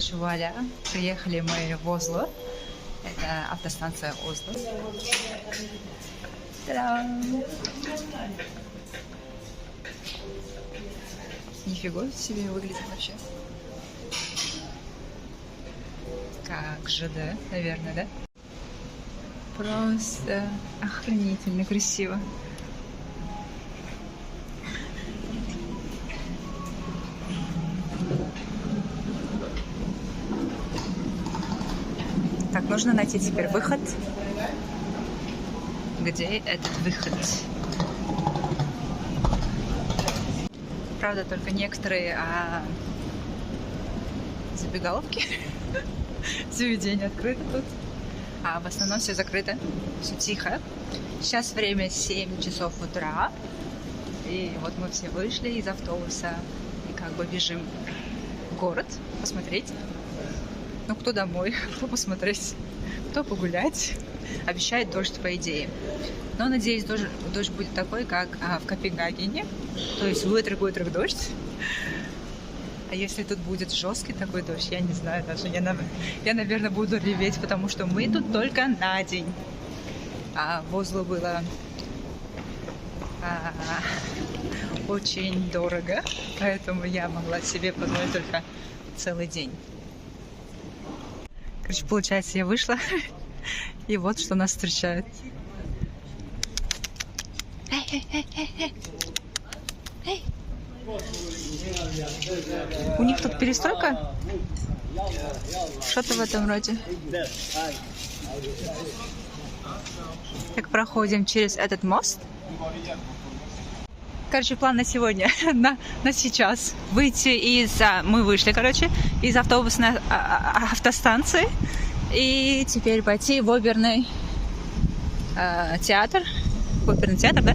Короче, вуаля, приехали мы в Осло. Это автостанция Осло. Та-дам! Нифига себе выглядит вообще. Как ЖД, наверное, да? Просто охренительно красиво. Так, нужно найти теперь выход. Где этот выход? Правда, только некоторые забегаловки, заведения открыты тут, а в основном все закрыто, все тихо. Сейчас время 7 часов утра, и вот мы все вышли из автобуса и как бы бежим в город посмотреть. Ну, кто домой, кто посмотреть, кто погулять. Обещает дождь, по идее. Но, надеюсь, дождь будет такой, как в Копенгагене. То есть вытрых дождь. А если тут будет жесткий такой дождь, я не знаю даже. Я, наверное, буду реветь, потому что мы тут только на день. А в Осло было очень дорого. Поэтому я могла себе позволить только целый день. Короче, получается, я вышла, и вот что нас встречает. Эй. У них тут перестройка? Что-то в этом роде. Так, проходим через этот мост. Короче, план на сегодня, на сейчас. Мы вышли, короче, из автобусной автостанции. И теперь пойти в оперный театр. В оперный театр, да?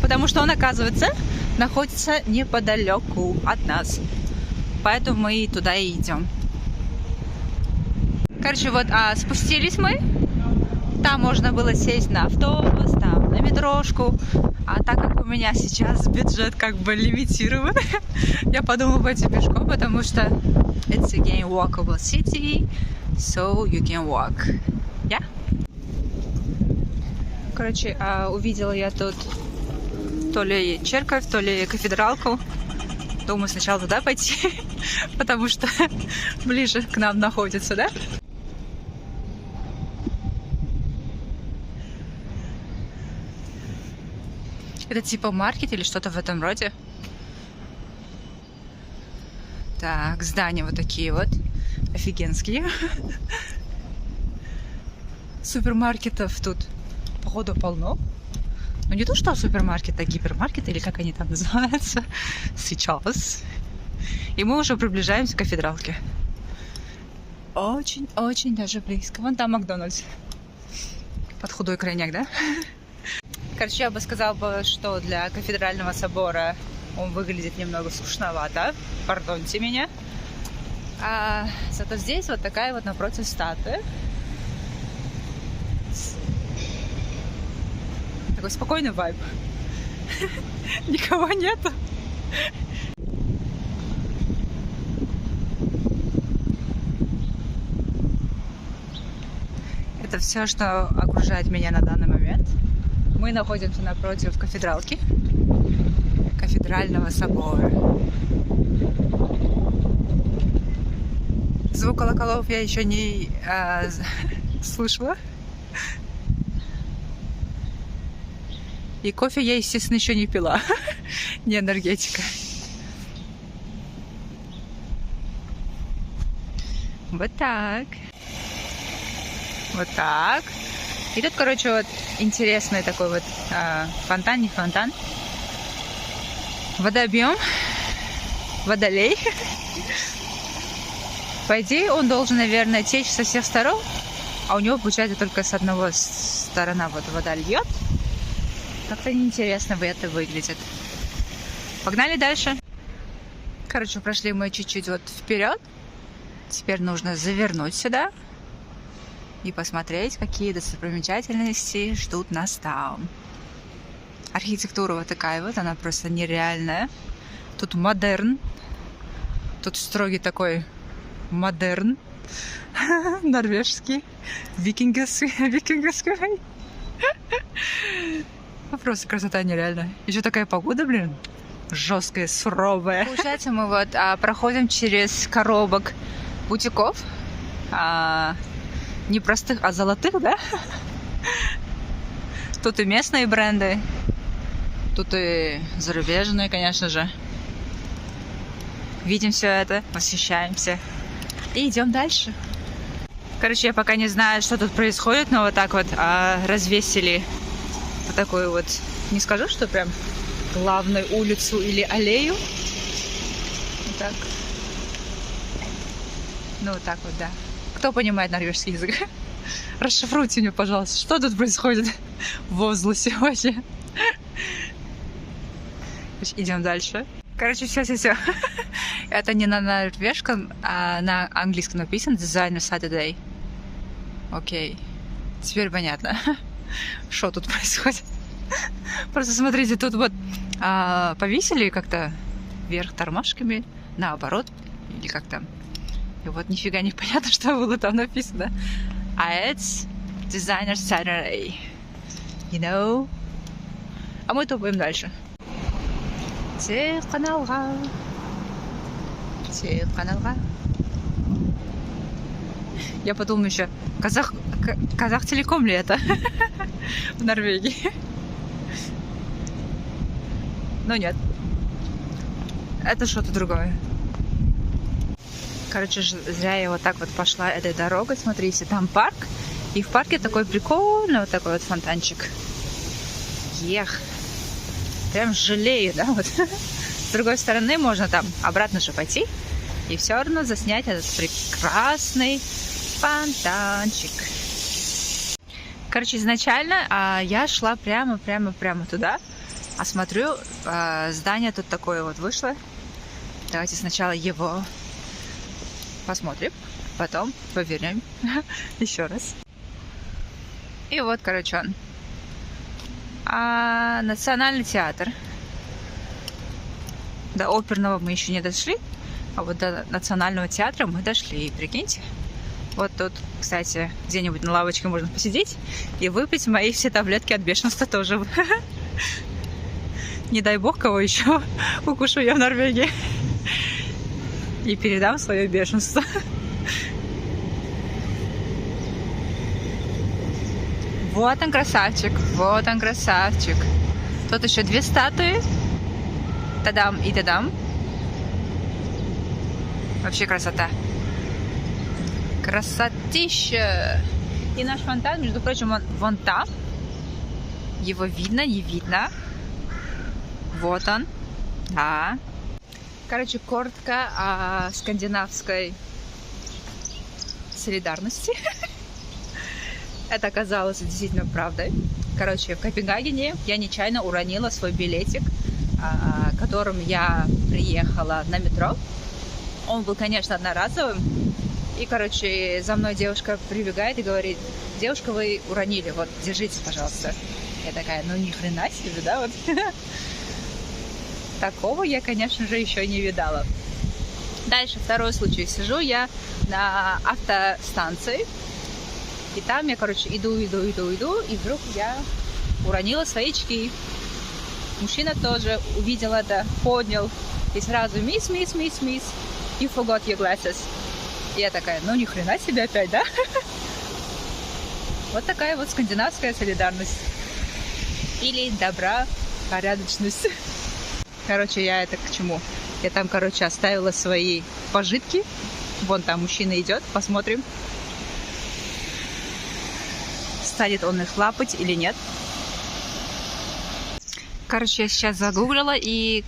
Потому что он, оказывается, находится неподалеку от нас. Поэтому мы туда и идем. Короче, вот спустились мы. Там можно было сесть на автобус, там на метрошку. А так как у меня сейчас бюджет как бы лимитирован, я подумала пойти пешком, потому что it's again walkable city, so you can walk. Yeah? Короче, увидела я тут то ли церковь, то ли кафедралку. Думаю, сначала туда пойти, потому что ближе к нам находится, да? Это типа маркет или что-то в этом роде. Так, здания вот такие вот. Офигенские. Супермаркетов тут, походу, полно. Ну, не то, что супермаркет, а гипермаркет, или как они там называются. Сейчас. И мы уже приближаемся к кафедралке. Очень даже близко. Вон там Макдональдс. Под худой крайняк, да? Короче, я бы сказала, что для кафедрального собора он выглядит немного скучновато. Пардоньте меня. А зато здесь вот такая вот напротив статуя. Такой спокойный вайб. Никого нету. Это все, что окружает меня на данный момент. Мы находимся напротив кафедралки, кафедрального собора. Звук колоколов я еще не слышала. И кофе я, естественно, еще не пила. Не энергетика. Вот так. Вот так. И тут, короче, вот интересный такой вот фонтан, не фонтан. Водообъем. Водолей. По идее, он должен, наверное, течь со всех сторон. А у него, получается, только с одного стороны вот вода льет. Как-то неинтересно это выглядит. Погнали дальше. Короче, прошли мы чуть-чуть вот вперед. Теперь нужно завернуть сюда и посмотреть, какие достопримечательности ждут нас там. Архитектура вот такая вот, она просто нереальная. Тут модерн. Тут строгий такой модерн, норвежский, викинговский. Просто красота нереальная. Еще такая погода, блин, жесткая, суровая. Получается, мы вот проходим через коробок бутиков. Не простых, а золотых, да? Тут и местные бренды, тут и зарубежные, конечно же. Видим все это, восхищаемся и идем дальше. Короче, я пока не знаю, что тут происходит, но вот так вот развесили вот такую вот, не скажу, что прям главную улицу или аллею. Вот так. Ну, вот так вот, да. Кто понимает норвежский язык? Расшифруйте мне, пожалуйста, что тут происходит в Осло сегодня. Идем дальше. Короче, все. Это не на норвежском, а на английском написано Designer Saturday. Окей. Теперь понятно, что тут происходит. Просто смотрите, тут вот повесили как-то вверх тормашками, наоборот, или как там. И вот нифига не понятно, что было там написано. А это Designer Saturday. You know? А мы топаем дальше. Телеканалга. Я подумала еще, Казах Телеком ли это? В Норвегии. Но нет. Это что-то другое. Короче, зря я вот так вот пошла этой дорогой. Смотрите, там парк. И в парке такой прикольный вот такой вот фонтанчик. Ех. Прям жалею, да? Вот. С другой стороны, можно там обратно же пойти. И все равно заснять этот прекрасный фонтанчик. Короче, изначально я шла прямо туда. А смотрю, здание тут такое вот вышло. Давайте сначала его посмотрим, потом повернем еще раз. И вот, короче, он. Национальный театр. До оперного мы еще не дошли, а вот до национального театра мы дошли. Прикиньте. Вот тут, кстати, где-нибудь на лавочке можно посидеть и выпить мои все таблетки от бешенства тоже. Не дай бог, кого еще укушу я в Норвегии. И передам свое бешенство. Вот он красавчик, вот он красавчик. Тут еще 2 статуи. Тадам и тадам. Вообще красота. Красотища. И наш фонтан, между прочим, он вон там. Его видно, не видно. Вот он. Да. Короче, коротко о скандинавской солидарности. Это оказалось действительно правдой. Короче, в Копенгагене я нечаянно уронила свой билетик, которым я приехала на метро. Он был, конечно, одноразовым. И, короче, за мной девушка прибегает и говорит: девушка, вы уронили, вот, держите, пожалуйста. Я такая, ну ни хрена себе, да, вот. Такого я, конечно же, еще не видала. Дальше, второй случай. Сижу я на автостанции. И там я, короче, иду, и вдруг я уронила свои очки. Мужчина тоже увидел это, поднял. И сразу, miss, you forgot your glasses. И я такая, ну ни хрена себе опять, да? Вот такая вот скандинавская солидарность. Или добропорядочность. Короче, я это к чему? Я там, короче, оставила свои пожитки. Вон там мужчина идет, посмотрим, станет он их лапать или нет. Короче, я сейчас загуглила, и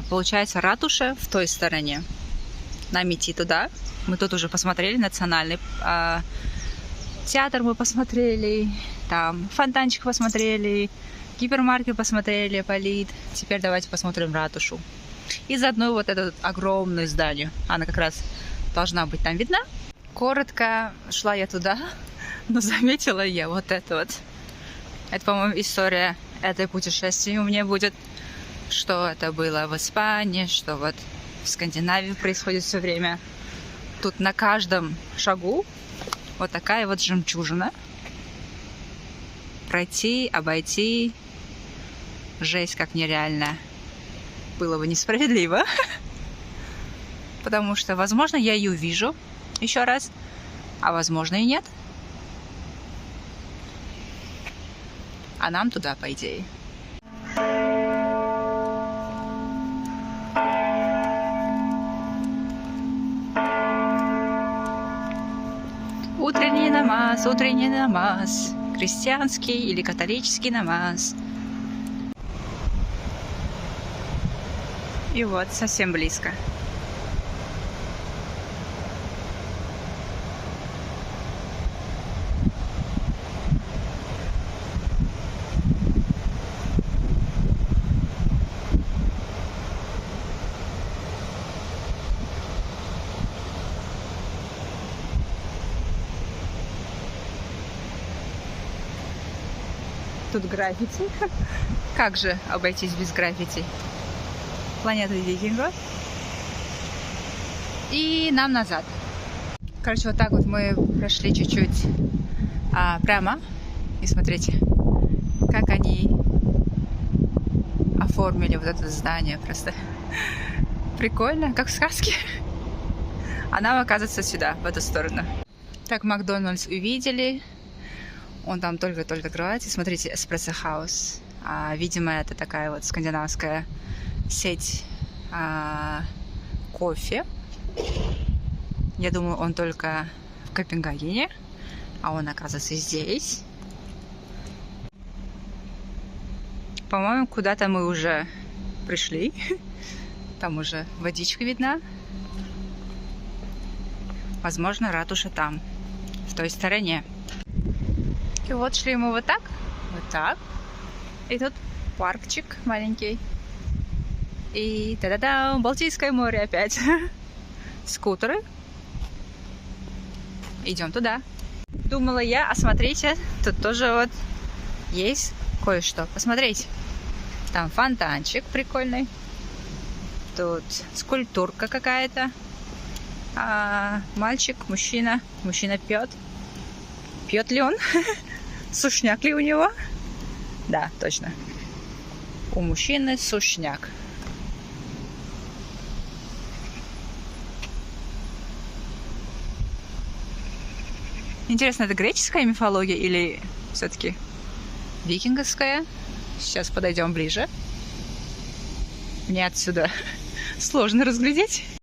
получается, ратуша в той стороне. Нам идти туда. Мы тут уже посмотрели национальный театр, мы посмотрели, там фонтанчик посмотрели, гипермаркет посмотрели, Полит. Теперь давайте посмотрим ратушу. И заодно вот это огромное здание. Она как раз должна быть там видна. Коротко шла я туда, но заметила я вот это вот. Это, по-моему, история этой путешествия у меня будет. Что это было в Испании, что вот в Скандинавии происходит все время. Тут на каждом шагу вот такая вот жемчужина. Пройти, обойти. Жесть, как нереально. Было бы несправедливо. Потому что, возможно, я ее увижу еще раз, а возможно и нет. А нам туда, по идее. Утренний намаз. Христианский или католический намаз. И вот, совсем близко. Тут граффити. Как же обойтись без граффити? Планета викингов. И нам назад. Короче, вот так вот мы прошли чуть-чуть прямо. И смотрите, как они оформили вот это здание. Просто прикольно, как в сказке. А нам, оказывается, сюда, в эту сторону. Так, Макдональдс увидели. Он там только-только открывается. Смотрите, Espresso House. Видимо, это такая вот скандинавская сеть кофе. Я думаю, он только в Копенгагене, а он, оказывается, здесь. По-моему, куда-то мы уже пришли. Там уже водичка видна. Возможно, ратуша там, в той стороне. И вот шли мы вот так. И тут паркчик маленький. И та-да-да, Балтийское море опять. Скутеры. Идем туда. Думала я, смотрите, тут тоже вот есть кое-что. Посмотрите. Там фонтанчик прикольный. Тут скульптурка какая-то. Мальчик, мужчина. Мужчина пьет. Пьет ли он? Сушняк ли у него? Да, точно. У мужчины сушняк. Интересно, это греческая мифология или все-таки викинговская? Сейчас подойдем ближе. Мне отсюда сложно разглядеть.